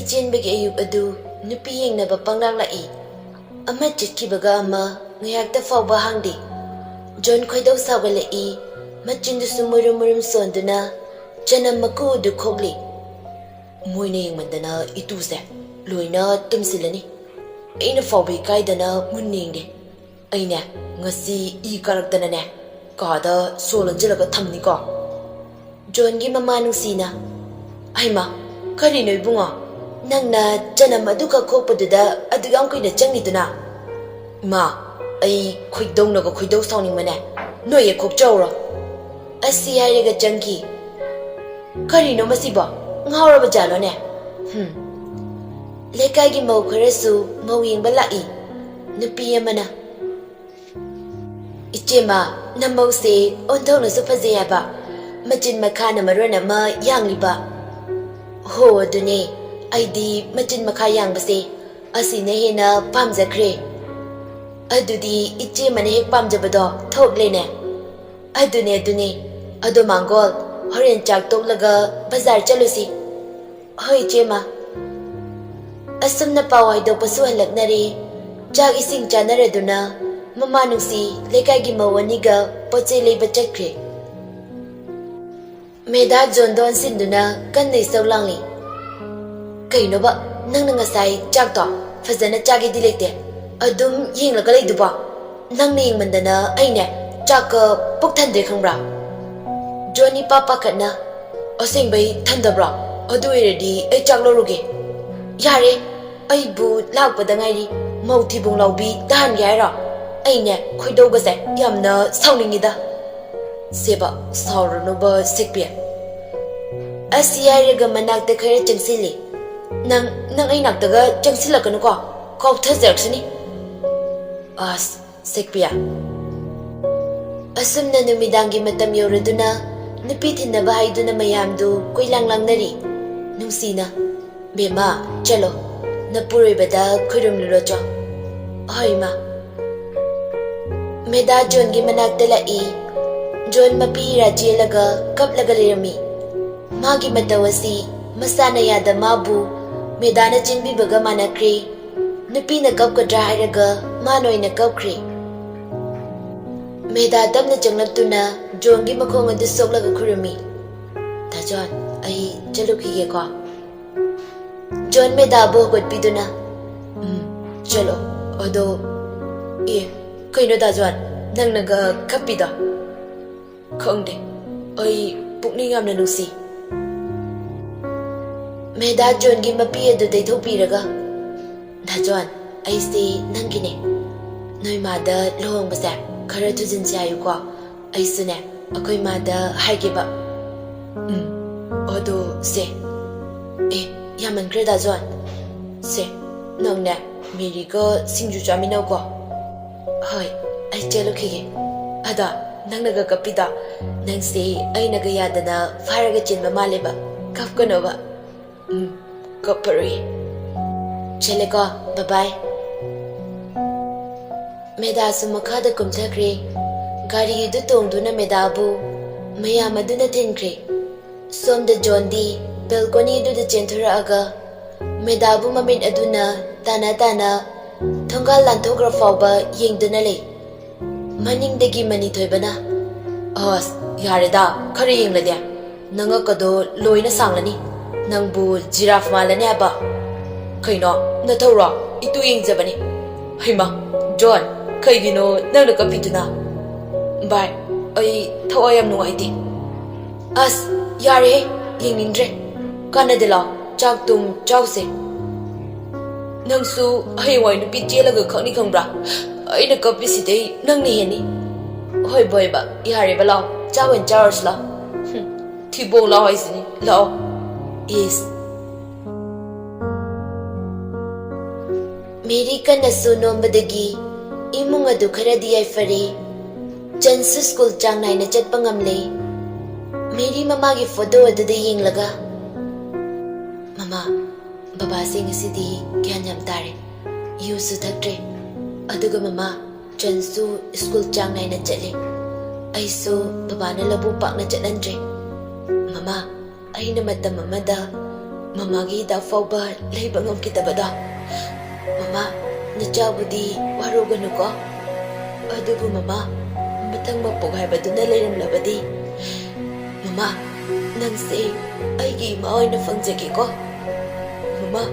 चेनबगी अयुक अदु नुपी येंगनबा पंगलाक लाइ अमा चिटकीबगा अमा ngayakta fawba hangdi John khoidau sawgalai machindusu murum murum sonduna janam maku du khogli moine yengmandana ituse loina tumsilani aina fawbi kaidana munningde aina ngasi I karaktana ne kada solanjalaga thamni ko John gi mama nungsina aima kari noi bunga nangna janam aduka khokpaduda aduyam koina changiduna ma ai khoidong naga khoidong sawning mane noi ye khok chawro asi hairega jangi kari no masiba ngawra ba jalo ne lekai gi mau kharasu mau yeng balai nupi amana ichema namau se ondong na su phaje ya ba machin makha na marona ma yangli ba ho adune aidi machin makha yang ba se asi ne hena pamjakre adudi iche mane hek pamjabado thoklene adune ado mangol horen chak toklaga bazar chalusi hoi chema asumna pawai do pasu halaknare chak ising chanare duna mama nungsi lekai gi mawani ga poche leiba chakre meda jondon sinduna kannai sawlangli kaino ba nangna ngasai chak to fazana chagi dilekte adum yenglaga leiduba nangna yengmandana aine chak puk thandre khangbra Johnny papa kana asing bai thandabra adu eredi ai chak loruge yare ai bu lakpada ngairi mauthi bung lawbi dan yaira aine khoidau ga se yamna sawningida seba sawrano ba sikpia asiyare ga manak te khare changsili nang ai nak daga changsilakanu ko kok thajaksini as sikpia asumna numidangi matam yoraduna nupi thinaba haiduna mayamdu koilanglangnari nungsina bema chalo napuribada khurumlurocho hoima meda John gi manakta lai John mapi rajelaga kaplaga lerami magi matawasi masana yada mabu medana chinbi baga manakre nupi na kapkadra hairaga manoina kapkre meda tamna changlaptuna John gi makhong adu soklaga khurumi ta John ai chalukige ko John meda bo godpiduna chalo odo kaino da John nangnaga kapida khongde ai pukning amna nusi meda John gi mapi adu dei thopiraga da John ai se nangine noi ma da lohong basa khara thujin chayu ko ai sune akoi ma da haige ba odo se yaman kreda John se nongna miri ko singju chamina ko hoi ai chelo khige ada nangnaga kapida nang se ai naga yadana faraga chinba maleba kapkono ba kapari chele ko bye bye meda su makhada kumthakre gari du tongduna meda bu mayam aduna thinkre somda John di balcony du de chenthura aga meda bu mamin aduna tana thongal lanthokra fawba yengduna le maningdagi mani thoibana as yareda khare yenglade nanga kado loina sanglani nangbu giraffe malani aba kaino na thawra itu yengjabani haima John kaigino nangna kapiduna bye ai thawayam nuaiti as yare yengindre kanadela chak tum chause nangsu haywai nupi chelaga khani khangbra aina kapisi dei nangni heni hoi boy ba yare ba law chawen charles la thibo law isini law is meri kanasu nombadagi imung adu kharadi ai fare chansu school chang naina chatpa ngamle meri mama gi photo adu de yenglaga mama baba sing sidi gyan yam tare yu su thaktre aduga mama chansu school chang naina chatle aiso baba na labu pak na chatlandre mama aina matam amada ꯃꯃꯥꯒꯤ ꯍꯤꯗꯥꯛ ꯐꯥꯎꯕ ꯂꯩꯕ ꯉꯝꯈꯤꯗꯕꯗꯣ꯫ ꯃꯃꯥ, ꯅꯆꯥꯕꯨꯗꯤ ꯋꯥꯔꯧꯒꯅꯨꯀꯣ꯫ ꯑꯗꯨꯕꯨ ꯃꯃꯥ, ꯃꯊꯪ ꯃꯄꯣꯛ ꯍꯥꯏꯕꯗꯨꯅ ꯂꯩꯔꯝꯂꯕꯗꯤ ꯃꯃꯥ, ꯅꯪꯁꯦ ꯑꯩꯒꯤ ꯏꯃꯥ ꯑꯣꯏꯅ ꯐꯪꯖꯒꯦꯀꯣ꯫ ꯃꯃꯥ,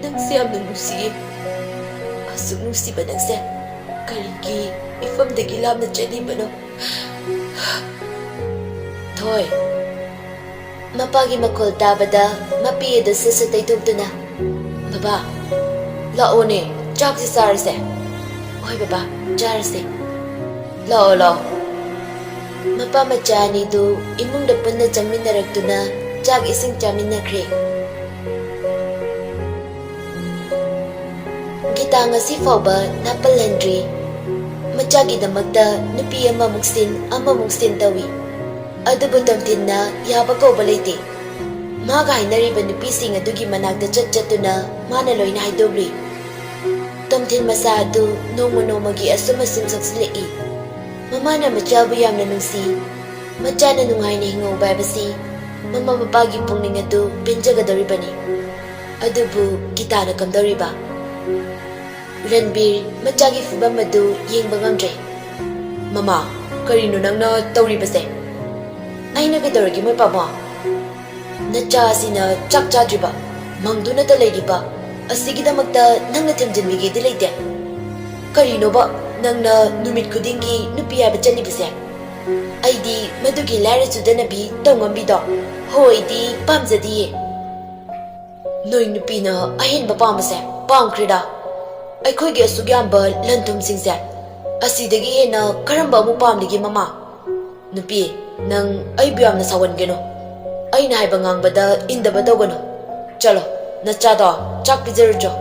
ꯅꯪꯁꯦ ꯌꯥꯝꯅ ꯅꯨꯡꯁꯤꯌꯦ꯫ ꯑꯁꯨꯛ ꯅꯨꯡꯁꯤꯕ ꯅꯪꯁꯦ ꯀꯔꯤꯒꯤ ꯏꯐꯝꯗꯒꯤ ꯂꯥꯞꯅ ꯆꯠꯂꯤꯕꯅꯣ? ꯊꯣꯏ꯫ ꯃꯄꯥꯒꯤ ꯃꯈꯣꯜ ꯇꯥꯕꯗ ꯃꯄꯤ ꯑꯗꯨ ꯁꯠ-ꯁꯠ ꯇꯩꯊꯣꯛꯇꯨꯅ, ꯕꯕꯥ, ꯂꯥꯛꯑꯣꯅꯦ, ꯆꯥꯛꯁꯤ ꯆꯥꯔꯁꯦ꯫ ꯍꯣꯏ ꯕꯕꯥ, ꯆꯥꯔꯁꯦ꯫ ꯂꯥꯛꯑꯣ ꯂꯥꯛꯑꯣ꯫ ꯃꯄꯥ ꯃꯆꯥ ꯑꯅꯤꯗꯨ ꯏꯃꯨꯡꯗ ꯄꯨꯟꯅ ꯆꯪꯃꯤꯟꯅꯔꯛꯇꯨꯅ ꯆꯥꯛ ꯏꯁꯤꯡ ꯆꯥꯃꯤꯟꯅꯈ꯭ꯔꯦ꯫ ꯒꯤꯇꯥ ꯉꯁꯤ ꯐꯥꯎꯕ ꯅꯥꯄꯜꯍꯟꯗ꯭ꯔꯤ꯫ ꯃꯆꯥꯒꯤꯗꯃꯛꯇ ꯅꯨꯄꯤ ꯑꯃꯃꯨꯛ ꯁꯤꯟ ꯑꯃꯃꯨꯛ ꯁꯤꯟ ꯇꯧꯏ꯫ ꯑꯗꯨꯕꯨ ꯇꯣꯝꯊꯤꯟꯅ ꯌꯥꯕ ꯀꯧꯕ ꯂꯩꯇꯦ꯫ ꯃꯥꯒ ꯍꯥꯏꯅꯔꯤꯕ ꯅꯨꯄꯤꯁꯤꯡ ꯑꯗꯨꯒꯤ ꯃꯅꯥꯛꯇ ꯆꯠꯇꯨꯅ ꯃꯥꯅ ꯂꯣꯏꯅ ꯍꯥꯏꯗꯣꯛꯂꯤ꯫ ꯇꯣꯝꯊꯤꯟ ꯃꯁꯥ ꯑꯗꯨ ꯅꯣꯡꯃ ꯅꯣꯡꯃꯒꯤ ꯑꯁꯨꯝ ꯁꯣꯛꯆꯤꯜꯂꯛꯏ꯫ ꯃꯃꯥꯅ ꯃꯆꯥꯕꯨ ꯌꯥꯝꯅ ꯅꯨꯡꯁꯤ꯫ ꯃꯆꯥꯅ ꯅꯨꯡꯉꯥꯏꯅ ꯍꯤꯡꯍꯧꯕ ꯍꯥꯏꯕꯁꯤ ꯃꯃꯥ ꯃꯄꯥꯒꯤ ꯄꯨꯛꯅꯤꯡ ꯑꯗꯨ ꯄꯦꯟꯖꯒꯗꯧꯔꯤꯕꯅꯤ꯫ ꯑꯗꯨꯕꯨ ꯒꯤꯇꯥꯅ ꯀꯝꯗꯧꯔꯤꯕ? ꯔꯟꯕꯤꯔ ꯃꯆꯥꯒꯤ ꯐꯤꯚꯝ ꯑꯗꯨ ꯌꯦꯡꯕ ꯉꯝꯗ꯭ꯔꯦ꯫ ꯃꯃꯥ, ꯀꯔꯤꯅꯣ ꯅꯪꯅ ꯇꯧꯔꯤꯕꯁꯦ? ꯑꯩꯅ ꯀꯩꯗꯧꯔꯒꯦ ꯃꯣꯏ ꯄꯥꯕꯣ? ꯅꯆꯥ ꯑꯁꯤꯅ ꯆꯥꯛ ꯆꯥꯗ꯭ꯔꯤꯕ, ꯃꯪꯗꯨꯅꯇ ꯂꯩꯔꯤꯕ ꯑꯁꯤꯒꯤꯗꯃꯛꯇ ꯅꯪꯅ ꯊꯦꯝꯖꯤꯟꯕꯤꯒꯦꯗꯤ ꯂꯩꯇꯦ꯫ ꯀꯔꯤꯅꯣꯕ ꯅꯪꯅ ꯅꯨꯃꯤꯠ ꯈꯨꯗꯤꯡꯒꯤ ꯅꯨꯄꯤ ꯍꯥꯏꯕ ꯆꯠꯂꯤꯕꯁꯦ? ꯑꯩꯗꯤ ꯃꯗꯨꯒꯤ ꯂꯥꯏꯔ ꯆꯨꯗꯅꯕꯤ ꯇꯧꯉꯝꯕꯤꯗꯣ ꯍꯣꯏꯗꯤ ꯄꯥꯝꯖꯗꯤꯌꯦ꯫ ꯅꯣꯏ ꯅꯨꯄꯤꯅ ꯑꯍꯦꯟꯕ ꯄꯥꯝꯕꯁꯦ ꯄꯥꯝꯈ꯭ꯔꯦꯗ꯫ ꯑꯩꯈꯣꯏꯒꯤ ꯑꯁꯨꯛ ꯌꯥꯝꯕ ꯂꯟ ꯊꯨꯝꯁꯤꯡꯁꯦ ꯑꯁꯤꯗꯒꯤ ꯍꯦꯟꯅ ꯀꯔꯝꯕ ꯑꯃꯨꯛ ꯄꯥꯝꯂꯤꯒꯦ ꯃꯃꯥ? ꯅꯨꯄꯤ, ꯅꯪ ꯑꯩꯕꯨ ꯌꯥꯝꯅ ꯁꯥꯎꯍꯟꯒꯅꯨ꯫ ꯑꯩꯅ ꯍꯥꯏꯕ ꯉꯥꯡꯕꯗ ꯏꯟꯗꯕ ꯇꯧꯒꯅꯨ꯫ ꯆꯠꯂꯣ, ꯅꯆꯥꯗꯣ ꯆꯥꯛ ꯄꯤꯖꯔꯨꯆꯣ꯫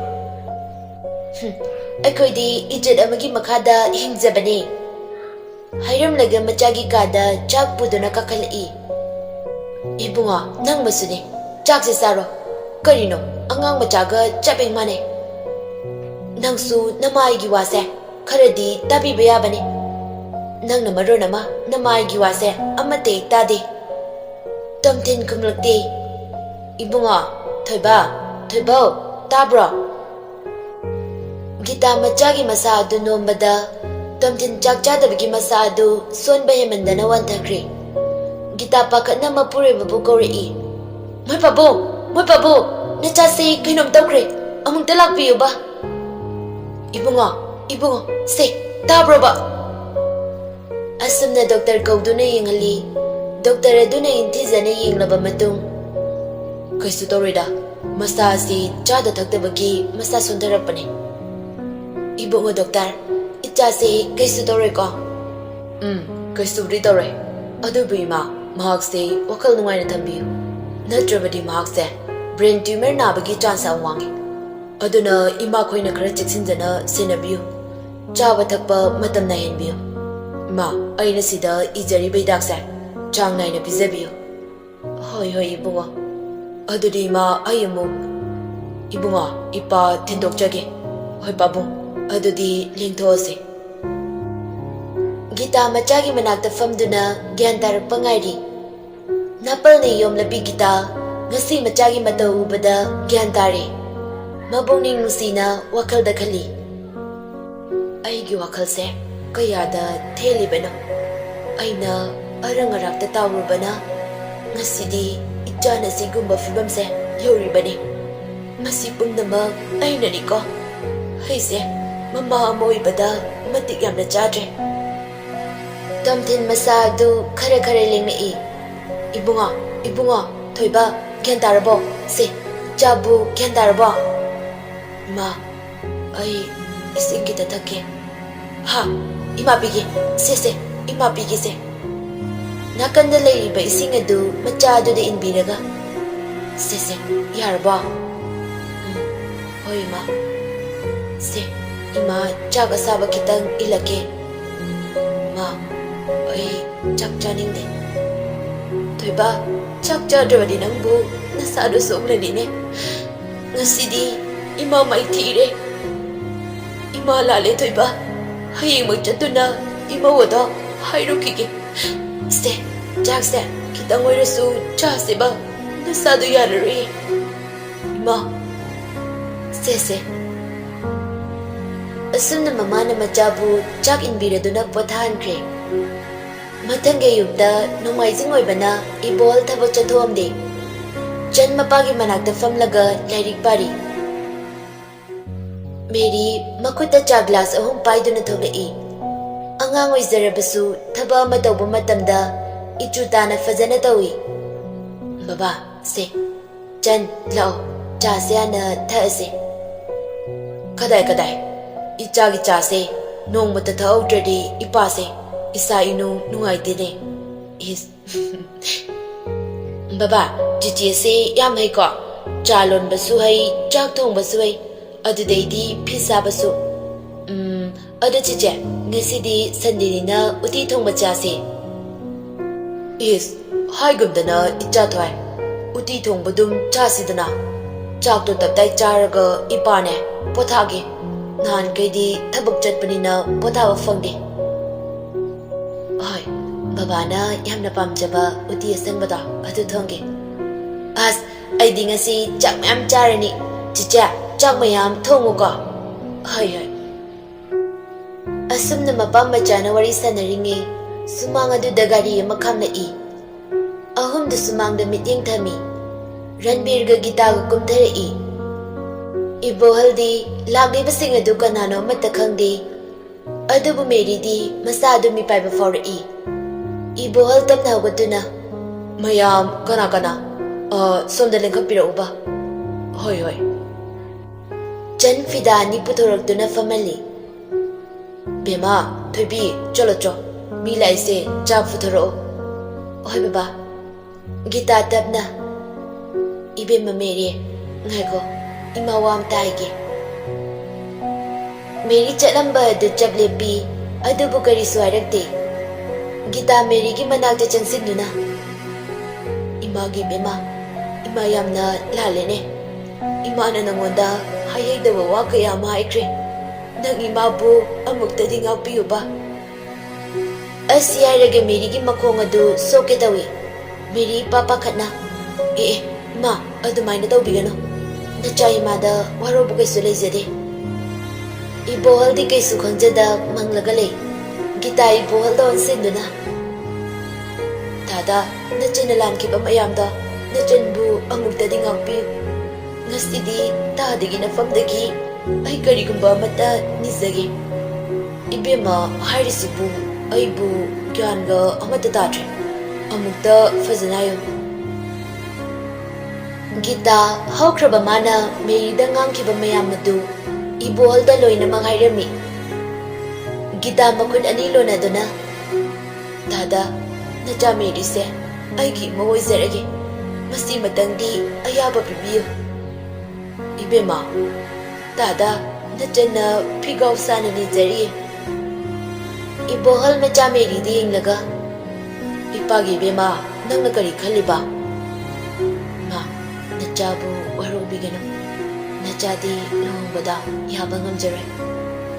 ꯑꯩꯈꯣꯏꯗꯤ ꯏꯖꯠ ꯑꯃꯒꯤ ꯃꯈꯥꯗ ꯍꯤꯡꯖꯕꯅꯤ꯫ ꯍꯥꯏꯔꯝꯂꯒ ꯃꯆꯥꯒꯤ ꯀꯥꯗ ꯆꯥꯛ ꯄꯨꯗꯨꯅ ꯀꯥꯈꯠꯂꯛꯏ꯫ ꯏꯕꯨꯡꯉꯣ, ꯅꯪꯕꯁꯨꯅꯤ, ꯆꯥꯛꯁꯦ ꯆꯥꯔꯣ꯫ ꯀꯔꯤꯅꯣ, ꯑꯉꯥꯡ ꯃꯆꯥꯒ ꯆꯞ ꯍꯦꯛ ꯃꯥꯟꯅꯩ꯫ ꯅꯪꯁꯨ ꯅꯃꯥꯏꯒꯤ ꯋꯥꯁꯦ ꯈꯔꯗꯤ ꯇꯥꯕꯤꯕ ꯌꯥꯕꯅꯤ꯫ ꯅꯪꯅ ꯃꯔꯣꯟ ꯑꯃ ꯅꯃꯥꯏꯒꯤ ꯋꯥꯁꯦ ꯑꯃꯠꯇ ꯍꯦꯛ ꯇꯥꯗꯦ꯫ ꯇꯣꯝꯊꯤꯟ ꯈꯨꯝꯂꯛꯇꯦ꯫ ꯏꯕꯨꯡꯉꯣ, ꯊꯣꯏꯕ, ꯊꯣꯏꯕꯧ, ꯇꯥꯕ꯭ꯔꯣ? ꯒꯤꯇꯥ ꯃꯆꯥꯒꯤ ꯃꯁꯥ ꯑꯗꯨ ꯅꯣꯝꯕꯗ ꯇꯣꯝꯊꯤꯟ ꯆꯥꯛ ꯆꯥꯗꯕꯒꯤ ꯃꯁꯥ ꯑꯗꯨ ꯁꯣꯟꯕ ꯍꯦꯟꯃꯟꯗꯅ ꯋꯥꯟꯊꯈ꯭ꯔꯦ꯫ ꯒꯤꯇꯥ ꯄꯥꯈꯠꯅ ꯃꯄꯨꯔꯣꯏꯕꯕꯨ ꯀꯧꯔꯛꯏ꯫ ꯃꯣꯏ ꯄꯥꯕꯨꯡ, ꯃꯣꯏ ꯄꯥꯕꯨꯡ, ꯅꯆꯥꯁꯤ ꯀꯩꯅꯣꯝ ꯇꯧꯈ꯭ꯔꯦ, ꯑꯃꯨꯛꯇ ꯂꯥꯛꯄꯤꯌꯨꯕ꯫ ꯏꯕꯨꯡꯉꯣ, ꯏꯕꯨꯡꯉꯣ, ꯁꯦ, ꯇꯥꯕ꯭ꯔꯣꯕ? ꯑꯁꯨꯝꯅ ꯗꯣꯛꯇꯔ ꯀꯧꯗꯨꯅ ꯌꯦꯡꯍꯜꯂꯤ꯫ ꯗꯣꯛꯇꯔ ꯑꯗꯨꯅ ꯏꯟꯊꯤꯖꯅ ꯌꯦꯡꯂꯕ ꯃꯇꯨꯡ, ꯀꯩꯁꯨ ꯇꯧꯔꯣꯏꯗ, ꯃꯁꯥ ꯑꯁꯤ ꯆꯥꯗ ꯊꯛꯇꯕꯒꯤ ꯃꯁꯥ ꯁꯣꯟꯊꯔꯛꯄꯅꯤ꯫ ꯏꯕꯨꯡꯉꯣ ꯗꯣꯛꯇꯔ, ꯏꯆꯥꯁꯤ ꯀꯩꯁꯨ ꯇꯧꯔꯣꯏꯀꯣ? ꯀꯩꯁꯨꯕꯨꯗꯤ ꯇꯧꯔꯣꯏ꯫ ꯑꯗꯨꯕꯨ ꯏꯃꯥ, ꯃꯍꯥꯛꯁꯦ ꯋꯥꯈꯜ ꯅꯨꯡꯉꯥꯏꯅ ꯊꯝꯕꯤꯌꯨ꯫ ꯅꯠꯇ꯭ꯔꯕꯗꯤ ꯃꯍꯥꯛꯁꯦ ꯕ꯭ꯔꯦꯟ ꯇ꯭ꯌꯨꯃꯔ ꯅꯥꯕꯒꯤ ꯆꯥꯟꯁ ꯌꯥꯝ ꯋꯥꯡꯉꯤ꯫ ꯑꯗꯨꯅ ꯏꯃꯥꯈꯣꯏꯅ ꯈꯔ ꯆꯦꯛꯁꯤꯟꯖꯅ ꯁꯦꯟꯅꯕꯤꯌꯨ꯫ ꯆꯥꯕ ꯊꯛꯄ ꯃꯇꯝ ꯅꯥꯏꯍꯟꯕꯤꯌꯨ꯫ ꯏꯃꯥ, ꯑꯩꯅ ꯁꯤꯗ ꯏꯖꯔꯤꯕ ꯍꯤꯗꯥꯛꯁꯦ ꯆꯥꯡ ꯅꯥꯏꯅ ꯄꯤꯖꯕꯤꯌꯨ꯫ ꯍꯣꯏ ꯍꯣꯏ ꯏꯕꯨꯡꯉꯣ꯫ ꯑꯗꯨꯗꯤ ꯏꯃꯥ, ꯑꯩ ꯑꯃꯨꯛ ꯏꯕꯨꯡꯉꯣ, ꯏꯄꯥ ꯊꯤꯟꯗꯣꯛꯆꯒꯦ꯫ ꯍꯣꯏ ꯄꯥꯕꯨꯡ, ꯑꯗꯨꯗꯤ ꯂꯦꯡꯊꯣꯛꯑꯁꯤ꯫ ꯒꯤꯇꯥ ꯃꯆꯥꯒꯤ ꯃꯅꯥꯛꯇ ꯐꯝꯗꯨꯅ ꯒ꯭ꯌꯥꯟ ꯇꯥꯔꯛꯄ ꯉꯥꯏꯔꯤ꯫ ꯅꯥꯄꯜꯅ ꯌꯣꯝꯂꯕꯤ ꯒꯤꯇꯥ ꯉꯁꯤ ꯃꯆꯥꯒꯤ ꯃꯇꯧ ꯎꯕꯗ ꯒ꯭ꯌꯥꯟ ꯇꯥꯔꯦ꯫ ꯃꯕꯨꯛꯅꯤꯡ ꯅꯨꯡꯁꯤꯅ ꯋꯥꯈꯜꯗ ꯈꯜꯂꯤ꯫ ꯑꯩꯒꯤ ꯋꯥꯈꯜꯁꯦ ꯀꯌꯥꯗ ꯊꯦꯜꯂꯤꯕꯅꯣ? ꯑꯩꯅ ꯑꯔꯪ ꯑꯔꯥꯛꯇ ꯇꯥꯎꯔꯨꯕꯅ ꯉꯁꯤꯗꯤ ꯏꯆꯥꯅ ꯁꯤꯒꯨꯝꯕ ꯐꯤꯕꯝꯁꯦ ꯌꯧꯔꯤꯕꯅꯤ꯫ ꯃꯁꯤ ꯄꯨꯝꯅꯃꯛ ꯑꯩꯅꯅꯤꯀꯣ? ꯑꯩꯁꯦ ꯃꯃꯥ ꯑꯃ ꯑꯣꯏꯕꯗ ꯃꯇꯤꯛ ꯌꯥꯝꯅ ꯆꯥꯗ꯭ꯔꯦ꯫ ꯇꯣꯝꯊꯤꯟ ꯃꯁꯥ ꯑꯗꯨ ꯈꯔ ꯈꯔ ꯂꯦꯡꯉꯛꯏ꯫ ꯏꯕꯨꯡꯉꯣ, ꯏꯕꯨꯡꯉꯣ, ꯊꯣꯏꯕ, ꯒ꯭ꯌꯥꯟ ꯇꯥꯔꯕꯣ? ꯁꯦ, ꯏꯆꯥꯕꯨ ꯒ꯭ꯌꯥꯟ ꯇꯥꯔꯕꯣ? ꯏꯃꯥ, ꯑꯩ ꯏꯁꯤꯡ ꯈꯤꯇ ꯊꯛꯀꯦ꯫ ꯍꯥ, ꯏꯃꯥ ꯄꯤꯒꯦ꯫ ꯁꯦ, ꯏꯃꯥ ꯄꯤꯒꯦꯁꯦ꯫ ꯅꯥꯀꯟꯗ ꯂꯩꯔꯤꯕ ꯏꯁꯤꯡ ꯑꯗꯨ ꯃꯆꯥ ꯑꯗꯨꯗ ꯏꯟꯕꯤꯔꯒ, ꯁꯦ, ꯌꯥꯔꯕꯣ? ꯍꯣꯏ ꯏꯃꯥ꯫ ꯁꯦ, ꯏꯃꯥ ꯆꯥꯛ ꯑꯁꯥꯕ ꯈꯤꯇꯪ ꯏꯜꯂꯛꯀꯦ꯫ ꯏꯃꯥ, ꯑꯩ ꯆꯥꯛ ꯆꯥꯅꯤꯡꯗꯦ꯫ ꯊꯣꯏꯕ, ꯆꯥꯛ ꯆꯥꯗ꯭ꯔꯕꯗꯤ ꯅꯪꯕꯨ ꯅꯁꯥꯗꯨ ꯁꯣꯛꯂꯅꯤꯅꯦ꯫ ꯉꯁꯤꯗꯤ ꯏꯃꯥ ꯃꯥꯏꯊꯤꯔꯦ꯫ ꯏꯃꯥ ꯂꯥꯜꯂꯦ ꯊꯣꯏꯕ꯫ ꯍꯌꯦꯡꯃꯛ ꯆꯠꯇꯨꯅ ꯏꯃꯧ ꯑꯗꯣ ꯍꯥꯏꯔꯨꯈꯤꯒꯦ꯫ ꯁꯦ, ꯆꯥꯛꯁꯦ ꯈꯤꯇꯪ ꯑꯣꯏꯔꯁꯨ ꯆꯥꯁꯦꯕ, ꯅꯁꯥꯗꯨ ꯌꯥꯔꯔꯣꯏꯌꯦ꯫ ꯏꯃꯥ ꯁꯦ ꯑꯁꯨꯝꯅ ꯃꯃꯥꯅ ꯃꯆꯥꯕꯨ ꯆꯥꯛ ꯏꯟꯕꯤꯔꯗꯨꯅ ꯄꯣꯊꯥꯍꯟꯈ꯭ꯔꯦ꯫ ꯃꯊꯪꯒꯤ ꯑꯌꯨꯛꯇ ꯅꯣꯡꯃꯥꯏꯖꯤꯡ ꯑꯣꯏꯕꯅ ꯏꯕꯣꯍꯜ ꯊꯕꯛ ꯆꯠꯊꯣꯛꯑꯝꯗꯦ꯫ ꯆꯟ ꯃꯄꯥꯒꯤ ꯃꯅꯥꯛꯇ ꯐꯝꯂꯒ ꯂꯥꯏꯔꯤꯛ ꯄꯥꯔꯤ꯫ ꯃꯦꯔꯤ ꯃꯈꯨꯠꯇ ꯆꯥ ꯒ꯭ꯂꯥꯁ 3 ꯄꯥꯏꯗꯨꯅ ꯊꯣꯛꯂꯛꯏ꯫ ꯑꯉꯥꯡ ꯑꯣꯏꯖꯔꯕꯁꯨ ꯊꯕꯛ ꯑꯃ ꯇꯧꯕ ꯃꯇꯝꯗ ꯏꯆꯨ ꯇꯥꯅ ꯐꯖꯅ ꯇꯧꯏ꯫ ꯕꯕꯥ ꯁꯦ ꯆꯟ ꯂꯥꯛꯑꯣ ꯆꯥꯁꯦ ꯍꯥꯟꯅ ꯊꯛꯑꯁꯦ꯫ ꯀꯗꯥꯏ ꯏꯆꯥꯒꯤ ꯆꯥꯁꯦ ꯅꯣꯡꯃꯇ ꯊꯛꯍꯧꯗ꯭ꯔꯗꯤ ꯏꯄꯥꯁꯦ ꯏꯁꯥ ꯏꯅꯨꯡ ꯅꯨꯡꯉꯥꯏꯇꯦꯅꯦ꯫ ꯏꯁ ꯕꯕꯥ ꯆꯤꯆꯦꯁꯦ ꯌꯥꯝ ꯍꯩꯀꯣ, ꯆꯥ ꯂꯣꯟꯕꯁꯨ ꯍꯩ, ꯆꯥꯛ ꯊꯣꯡꯕꯁꯨ ꯍꯩ, ꯑꯗꯨꯗꯩꯗꯤ ꯐꯤ ꯁꯥꯕꯁꯨ꯫ ꯑꯗꯣ ꯆꯤꯆꯦ ꯉꯁꯤꯗꯤ ꯁꯟꯗꯦꯅꯤꯅ ꯎꯇꯤ ꯊꯣꯡꯕ ꯆꯥꯁꯦ꯫ ꯏꯁ ꯍꯥꯏꯒꯨꯝꯗꯅ ꯏꯆꯥ ꯊꯣꯏ, ꯎꯇꯤ ꯊꯣꯡꯕꯗꯨꯝ ꯆꯥꯁꯤꯗꯅ꯫ ꯆꯥꯛꯇꯣ ꯇꯞꯇꯥꯏ ꯆꯥꯔꯒ ꯏꯄꯥꯅꯦ ꯄꯣꯊꯥꯒꯦ, ꯅꯍꯥꯟꯈꯩꯗꯤ ꯊꯕꯛ ꯆꯠꯄꯅꯤꯅ ꯄꯣꯊꯥꯕ ꯐꯪꯗꯦ꯫ ꯍꯣꯏ ꯕꯕꯥꯅ ꯌꯥꯝꯅ ꯄꯥꯝꯖꯕ ꯎꯇꯤ ꯑꯁꯪꯕꯗꯣ ꯑꯗꯨ ꯊꯣꯡꯒꯦ꯫ ꯑꯁ ꯑꯩꯗꯤ ꯉꯁꯤ ꯆꯥꯛ ꯃꯌꯥꯝ ꯆꯥꯔꯅꯤ, ꯆꯤꯆꯦ ꯆꯥꯛ ꯃꯌꯥꯝ ꯊꯣꯡꯉꯨꯀꯣ꯫ ꯍꯣꯏ ꯑꯁꯨꯝꯅ ꯃꯄꯥ ꯃꯆꯥꯅ ꯋꯥꯔꯤ ꯁꯥꯟꯅꯔꯤꯉꯩ ꯁꯨꯃꯥꯡ ꯑꯗꯨꯗ ꯒꯥꯔꯤ ꯑꯃ ꯈꯥꯝꯂꯛꯏ꯫ ꯑꯍꯨꯝꯗꯨ ꯁꯨꯃꯥꯡꯗ ꯃꯤꯠꯌꯦꯡ ꯊꯝꯃꯤ꯫ ꯔꯟꯕꯤꯔꯒ ꯒꯤꯇꯥꯒ ꯀꯨꯝꯊꯔꯛꯏ꯫ ꯏꯕꯣꯍꯜꯗꯤ ꯂꯥꯛꯂꯤꯕꯁꯤꯡ ꯑꯗꯨ ꯀꯅꯥꯅꯣ ꯑꯃꯠꯇ ꯈꯪꯗꯦ꯫ ꯑꯗꯨꯕꯨ ꯃꯦꯔꯤꯗꯤ ꯃꯁꯥ ꯑꯗꯨ ꯃꯤꯄꯥꯏꯕ ꯐꯥꯎꯔꯛꯏ꯫ ꯏꯕꯣꯍꯜ ꯇꯞꯅ ꯍꯧꯒꯠꯇꯨꯅ ꯃꯌꯥꯝ ꯀꯅꯥ ꯁꯣꯝꯗ ꯂꯦꯡꯈꯠꯄꯤꯔꯛꯎꯕ꯫ ꯍꯣꯏ ꯆꯟ ꯐꯤꯗꯥ 2 ꯄꯨꯊꯣꯔꯛꯇꯨꯅ ꯐꯝꯍꯜꯂꯤ꯫ ꯕꯦꯃꯥ ꯊꯣꯏꯕꯤ ꯆꯣ ꯃꯤ ꯂꯥꯛꯏꯁꯦ ꯆꯥꯛ ꯄꯨꯊꯣꯔꯛꯑꯣ꯫ ꯍꯣꯏ ꯕꯕꯥ꯫ ꯒꯤꯇꯥ ꯇꯞꯅ ꯏꯕꯦꯝꯃ ꯃꯦꯔꯤ ꯉꯥꯏꯈꯣ ꯏꯃꯥ ꯋꯥ ꯑꯝꯇ ꯍꯥꯏꯒꯦ꯫ ꯃꯦꯔꯤ ꯆꯠꯂꯝꯕ ꯑꯗꯨ ꯆꯞ ꯂꯦꯞꯄꯤ, ꯑꯗꯨꯕꯨ ꯀꯔꯤꯁꯨ ꯍꯥꯏꯔꯛꯇꯦ꯫ ꯒꯤꯇꯥ ꯃꯦꯔꯤꯒꯤ ꯃꯅꯥꯛꯇ ꯆꯪꯁꯤꯟꯗꯨꯅ ꯏꯃꯥꯒꯤ ꯕꯦꯃꯥ, ꯏꯃꯥ ꯌꯥꯝꯅ ꯂꯥꯜꯂꯦꯅꯦ꯫ ꯏꯃꯥꯅ ꯅꯪꯉꯣꯟꯗ ꯍꯥꯏꯍꯩꯗꯕ ꯋꯥ ꯀꯌꯥ ꯑꯃ ꯍꯥꯏꯈ꯭ꯔꯦ꯫ ꯅꯪ ꯏꯃꯥꯕꯨ ꯑꯃꯨꯛꯇꯗꯤ ꯉꯥꯛꯄꯤꯌꯨꯕ꯫ ꯑꯁꯤ ꯍꯥꯏꯔꯒ ꯃꯦꯔꯤꯒꯤ ꯃꯈꯣꯡ ꯑꯗꯨ ꯁꯣꯛꯀꯦ ꯇꯧꯏ꯫ ꯃꯦꯔꯤ ꯄꯥꯈꯠꯅ ꯏꯃꯥ ꯑꯗꯨꯃꯥꯏꯅ ꯇꯧꯕꯤꯒꯅꯨ, ꯅꯆꯥ ꯏꯃꯥꯗ ꯋꯥꯔꯧꯕ ꯀꯩꯁꯨ ꯂꯩꯖꯗꯦ꯫ ꯏꯕꯣꯍꯜꯗꯤ ꯀꯩꯁꯨ ꯈꯪꯖꯗ ꯃꯪꯂꯒ ꯂꯩ꯫ ꯒꯤꯇꯥ ꯏꯕꯣꯍꯜꯗ ꯑꯣꯟꯁꯤꯟꯗꯨꯅ ꯗꯥꯗꯥ ꯅꯆꯟꯅ ꯂꯥꯟꯈꯤꯕ ꯃꯌꯥꯝꯗꯣ ꯅꯆꯟꯕꯨ ꯑꯃꯨꯛꯇꯗꯤ ꯉꯥꯛꯄꯤꯌꯨ꯫ ꯉꯁꯤꯗꯤ ꯇꯥꯗꯒꯤ ꯅꯐꯝꯗꯒꯤ ꯑꯩ ꯀꯔꯤꯒꯨꯝꯕ ꯑꯃꯠꯇ ꯅꯤꯖꯒꯦ꯫ ꯏꯕꯦꯝꯃ ꯍꯥꯏꯔꯤꯁꯤꯕꯨ ꯑꯩꯕꯨ ꯒ꯭ꯌꯥꯟꯒ ꯑꯃꯠꯇ ꯇꯥꯗ꯭ꯔꯦ, ꯑꯃꯨꯛꯇ ꯐꯖꯅ ꯍꯥꯏꯌꯨ꯫ ꯒꯤꯇꯥ ꯍꯧꯈ꯭ꯔꯕ ꯃꯥꯅ ꯃꯦꯔꯤꯗ ꯉꯥꯡꯈꯤꯕ ꯃꯌꯥꯝ ꯑꯗꯨ ꯏꯕꯣꯍꯜꯗ ꯂꯣꯏꯅꯃꯛ ꯍꯥꯏꯔꯝꯃꯤ꯫ ꯒꯤꯇꯥ ꯃꯈꯨꯠ 2 ꯂꯣꯟꯅꯗꯨꯅ ꯗꯥꯗꯥ ꯅꯆꯥ ꯃꯦꯔꯤꯁꯦ ꯑꯩꯒꯤ ꯏꯃꯧ ꯑꯣꯏꯖꯔꯒꯦ, ꯃꯁꯤꯃꯇꯪꯗꯤ ꯑꯌꯥꯕ ꯄꯤꯕꯤꯌꯨ꯫ ꯏꯕꯦꯝꯃ ꯗꯥꯗꯥ ꯅꯆꯟꯅ ꯐꯤꯒꯥꯎ ꯁꯥꯅ ꯅꯤꯖꯔꯤꯌꯦ꯫ ꯏꯕꯣꯍꯜ ꯃꯆꯥ ꯃꯦꯔꯤꯗ ꯌꯦꯡꯂꯒ ꯏꯄꯥꯒꯤ ꯏꯕꯦꯝꯃ ꯅꯪꯅ ꯀꯔꯤ ꯈꯜꯂꯤꯕ? ꯃꯥ ꯅꯆꯥꯕꯨ ꯋꯥꯔꯧꯕꯤꯒꯅꯨ, ꯅꯆꯥꯗꯤ ꯂꯨꯍꯣꯡꯕꯗ ꯌꯥꯕ ꯉꯝꯖꯔꯣꯏ꯫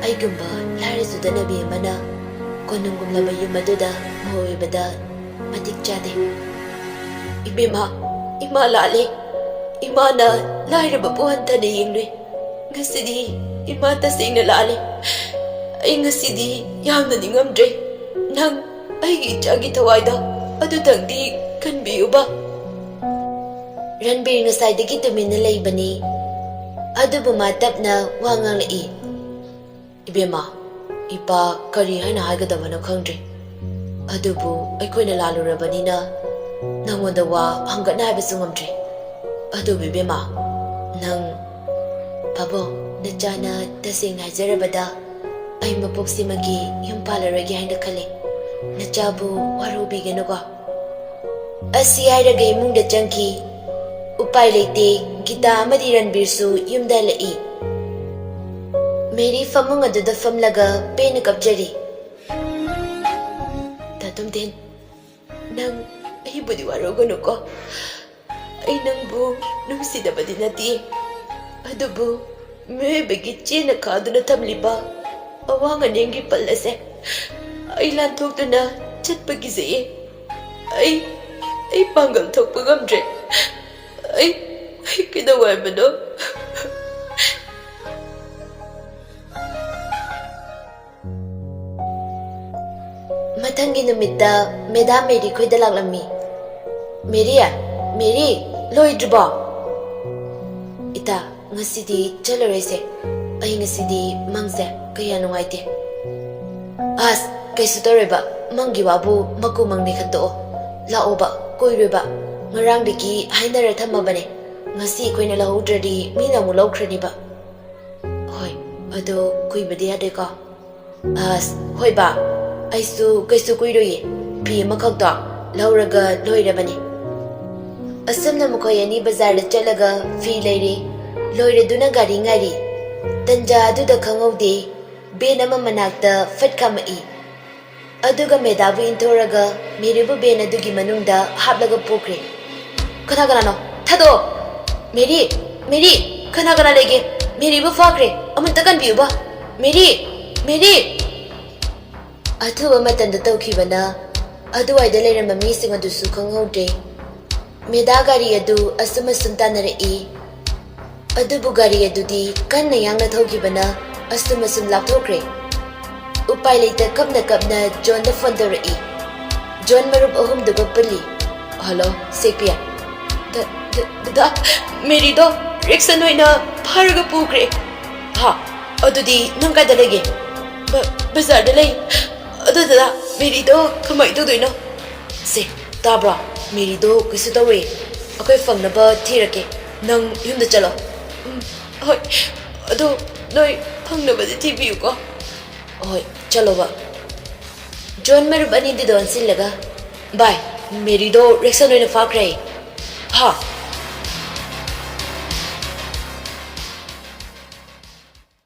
ꯑꯩꯒꯨꯝꯕ ꯂꯥꯏꯔ ꯆꯨꯗꯅꯕꯤ ꯑꯃꯅ ꯀꯣꯅꯨꯡꯒꯨꯝꯂꯕ ꯌꯨꯝ ꯑꯗꯨꯗ ꯃꯧ ꯑꯣꯏꯕꯗ ꯃꯇꯤꯛ ꯆꯥꯗꯦ꯫ ꯏꯕꯦꯝꯃ ꯏꯃꯥ ꯂꯥꯜꯂꯦ, ꯏꯃꯥꯅ ꯂꯥꯏꯔꯕꯕꯨ ꯍꯟꯊꯅ ꯌꯦꯡꯂꯨꯏ꯫ ꯉꯁꯤꯗꯤ ꯏꯃꯥ ꯇꯁꯦꯡꯅ ꯂꯥꯜꯂꯦ꯫ ꯑꯩ ꯉꯁꯤꯗꯤ ꯌꯥꯝꯅ ꯅꯤꯡꯉꯝꯗ꯭ꯔꯦ꯫ ꯅꯪ ꯑꯩꯒꯤ ꯏꯆꯥꯒꯤ ꯊꯋꯥꯏꯗꯣ ꯑꯗꯨꯇꯪꯗꯤ ꯀꯟꯕꯤꯌꯨꯕ꯫ ꯔꯟꯕꯤꯔ ꯉꯁꯥꯏꯗꯒꯤ ꯇꯨꯃꯤꯟꯅ ꯂꯩꯕꯅꯤ, ꯑꯗꯨꯕꯨ ꯃꯥ ꯇꯞꯅ ꯋꯥ ꯉꯥꯡꯂꯛꯏ꯫ ꯏꯕꯦꯝꯃ ꯏꯄꯥ ꯀꯔꯤ ꯍꯥꯏꯅ ꯍꯥꯏꯒꯗꯕꯅꯣ ꯈꯪꯗ꯭ꯔꯦ, ꯑꯗꯨꯕꯨ ꯑꯩꯈꯣꯏꯅ ꯂꯥꯜꯂꯨꯔꯕꯅꯤꯅ ꯅꯪꯉꯣꯟꯗ ꯋꯥ ꯍꯪꯒꯠꯅ ꯍꯥꯏꯕꯁꯨ ꯉꯝꯗ꯭ꯔꯦ꯫ ꯑꯗꯨꯕꯨ ꯏꯕꯦꯝꯃ ꯅꯪ ꯄꯥꯕꯨꯡ ꯅꯆꯥꯅ ꯇꯁꯦꯡꯅ ꯍꯥꯏꯖꯔꯕꯗ ꯑꯩ ꯃꯄꯣꯛꯁꯤꯃꯒꯤ ꯌꯨꯝ ꯄꯥꯜꯂꯔꯣꯏꯒꯦ ꯍꯥꯏꯅ ꯈꯜꯂꯤ꯫ ꯅꯆꯥꯕꯨ ꯋꯥꯔꯧꯕꯤꯒꯅꯨꯀꯣ꯫ ꯑꯁꯤ ꯍꯥꯏꯔꯒ ꯏꯃꯨꯡꯗ ꯆꯪꯈꯤ꯫ ꯎꯄꯥꯏ ꯂꯩꯇꯦ, ꯒꯤꯇꯥ ꯑꯃꯗꯤ ꯔꯟꯕꯤꯔꯁꯨ ꯌꯨꯝꯗ ꯍꯜꯂꯛꯏ꯫ ꯃꯦꯔꯤ ꯐꯃꯨꯡ ꯑꯗꯨꯗ ꯐꯝꯂꯒ ꯄꯦꯟꯅ ꯀꯞꯆꯔꯤ꯫ ꯗꯥꯇꯣꯝꯊꯦꯟ ꯅꯪ ꯑꯩꯕꯨꯗꯤ ꯋꯥꯔꯧꯒꯅꯨꯀꯣ꯫ ꯑꯩ ꯅꯪꯕꯨ ꯅꯨꯡꯁꯤꯗꯕꯗꯤ ꯅꯠꯇꯦ, ꯑꯗꯨꯕꯨ ꯃꯤꯑꯣꯏꯕꯒꯤ ꯆꯦꯅ ꯈꯥꯗꯨꯅ ꯊꯝꯂꯤꯕ ꯑꯋꯥꯡ ꯑꯅꯦꯝꯒꯤ ꯄꯜ ꯑꯁꯦ ꯑꯩ ꯂꯥꯟꯊꯣꯛꯇꯨꯅ ꯆꯠꯄ ꯀꯤꯖꯩꯌꯦ꯫ ꯑꯩ ꯄꯥꯡꯒꯜ ꯊꯣꯛꯄ ꯉꯝꯗ꯭ꯔꯦ꯫ ꯀꯩꯗꯧꯋꯥꯏꯕꯅꯣ ꯃꯊꯪꯒꯤ ꯅꯨꯃꯤꯠꯇ ꯃꯦꯗꯥꯝ ꯃꯦꯔꯤ ꯈꯣꯏꯗ ꯂꯥꯛꯂꯝꯃꯤ ꯃꯦꯔꯤ ꯃꯦꯔꯤ ꯂꯣꯏꯗ꯭ꯔꯤꯕꯣ ꯏꯇꯥ ꯉꯁꯤꯗꯤ ꯆꯠꯂꯔꯣꯏꯁꯦ ꯑꯩ ꯉꯁꯤꯗꯤ ꯃꯪꯁꯦ ꯀꯌꯥ ꯅꯨꯡꯉꯥꯏꯇꯦ ꯑꯁ ꯀꯩꯁꯨ ꯇꯧꯔꯣꯏꯕ ꯃꯪꯒꯤ ꯋꯥꯕꯨ ꯃꯀꯨ ꯃꯪꯅꯤ ꯈꯟꯇꯣꯛꯑꯣ ꯂꯥꯛꯑꯣꯕ ꯀꯣꯏꯔꯣꯏꯕ ꯉꯔꯥꯡꯗꯒꯤ ꯍꯥꯏꯅꯔ ꯊꯝꯃꯕꯅꯦ ꯉꯁꯤ ꯑꯩꯈꯣꯏꯅ ꯂꯧꯍꯧꯗ꯭ꯔꯗꯤ ꯃꯤꯅ ꯑꯃꯨꯛ ꯂꯧꯈ꯭ꯔꯅꯤꯕ ꯍꯣꯏ ꯑꯗꯣ ꯀꯨꯏꯕꯗꯤ ꯌꯥꯗꯦꯀꯣ ꯑꯁ ꯍꯣꯏ ꯕꯥ ꯑꯩꯁꯨ ꯀꯩꯁꯨ ꯀꯨꯏꯔꯣꯏꯌꯦ ꯐꯤ ꯑꯃꯈꯛꯇꯣ ꯂꯧꯔꯒ ꯂꯣꯏꯔꯕꯅꯤ ꯑꯁꯨꯝꯅ ꯃꯈꯣꯏ ꯑꯅꯤ ꯕꯖꯥꯔꯗ ꯆꯠꯂꯒ ꯐꯤ ꯂꯩꯔꯦ ꯂꯣꯏꯔꯗꯨꯅ ꯒꯥꯔꯤ ꯉꯥꯏꯔꯤ ꯇꯟꯖꯥ ꯑꯗꯨꯗ ꯈꯪꯍꯧꯗꯦ ꯕꯦꯟ ꯑꯃ ꯃꯅꯥꯛꯇ ꯐꯠ ꯈꯥꯝꯃꯛꯏ ꯑꯗꯨꯒ ꯃꯦꯗꯥꯕꯨ ꯏꯟꯊꯣꯔꯒ ꯃꯦꯔꯤꯕꯨ ꯕꯦꯟ ꯑꯗꯨꯒꯤ ꯃꯅꯨꯡꯗ ꯍꯥꯞꯂꯒ ꯄꯨꯈ꯭ꯔꯦ ꯀꯅꯥ ꯀꯅꯥꯅꯣ ꯊꯥꯗꯣꯛꯑꯣ ꯃꯦꯔꯤ ꯃꯦꯔꯤ ꯀꯅꯥ ꯀꯅꯥ ꯂꯩꯒꯦ ꯃꯦꯔꯤꯕꯨ ꯐꯥꯈ꯭ꯔꯦ ꯑꯃꯨꯛꯇ ꯀꯟꯕꯤꯌꯨꯕ ꯃꯦꯔꯤ ꯃꯦꯔꯤ ꯑꯊꯨꯕ ꯃꯇꯝꯗ ꯇꯧꯈꯤꯕꯅ ꯑꯗꯨꯋꯥꯏꯗ ꯂꯩꯔꯝꯕ ꯃꯤꯁꯤꯡ ꯑꯗꯨꯁꯨ ꯈꯪꯍꯧꯗ꯭ꯔꯦ ꯃꯦꯗꯥ ꯒꯥꯔꯤ ꯑꯗꯨ ꯑꯁꯨꯝ ꯑꯁꯨꯝ ꯇꯥꯟꯅꯔꯛꯏ ꯑꯗꯨꯕꯨ ꯒꯥꯔꯤ ꯑꯗꯨꯗꯤ ꯀꯟꯅ ꯌꯥꯡꯅ ꯊꯧꯈꯤꯕꯅ ꯑꯁꯨꯝ ꯑꯁꯨꯝ ꯂꯥꯞꯊꯣꯛꯈ꯭ꯔꯦ ꯎꯄꯥꯏ ꯂꯩꯇ ꯀꯞꯅ ꯀꯞꯅ ꯖꯣꯟꯗ ꯐꯣꯟ ꯇꯧꯔꯛꯏ ꯖꯣꯟ ꯃꯔꯨꯞ ꯑꯍꯨꯝꯗꯨꯒ ꯄꯨꯜꯂꯤ ꯍꯜꯂꯣ ꯁꯦꯛꯄꯤꯌꯔ ꯗꯗꯥ ꯃꯦꯔꯤꯗꯣ ꯔꯤꯛꯁꯟ ꯑꯣꯏꯅ ꯐꯥꯔꯒ ꯄꯨꯈ꯭ꯔꯦ ꯍꯥ ꯑꯗꯨꯗꯤ ꯅꯪ ꯀꯥꯏꯗ ꯂꯩꯒꯦ ꯕꯖꯥꯔꯗ ꯂꯩ ꯑꯗꯨ ꯗꯗꯥ ꯃꯦꯔꯤꯗꯣ ꯀꯃꯥꯏꯅ ꯇꯧꯗꯣꯏꯅꯣ ꯁꯦ ꯇꯥꯕ꯭ꯔꯣ ꯃꯦꯔꯤꯗꯣ ꯀꯩꯁꯨ ꯇꯧꯔꯣꯏ ꯑꯩꯈꯣꯏ ꯐꯪꯅꯕ ꯊꯤꯔꯛꯀꯦ ꯅꯪ ꯌꯨꯝꯗ ꯆꯠꯂꯣ ꯍꯣꯏ ꯑꯗꯣ ꯅꯣꯏ ꯐꯪꯅꯕꯗꯤ ꯊꯤꯕꯤꯌꯨꯀꯣ ꯍꯣꯏ ꯆꯠꯂꯣꯕ ꯖꯣꯟ ꯃꯔꯨꯞ ꯑꯅꯤꯗꯨꯗ ꯑꯣꯟꯁꯤꯜꯂꯒ ꯚꯥꯏ ꯃꯦꯔꯤꯗꯣ ꯔꯤꯛꯁꯟ ꯑꯣꯏꯅ ꯐꯥꯈ꯭ꯔꯦ ꯍꯥ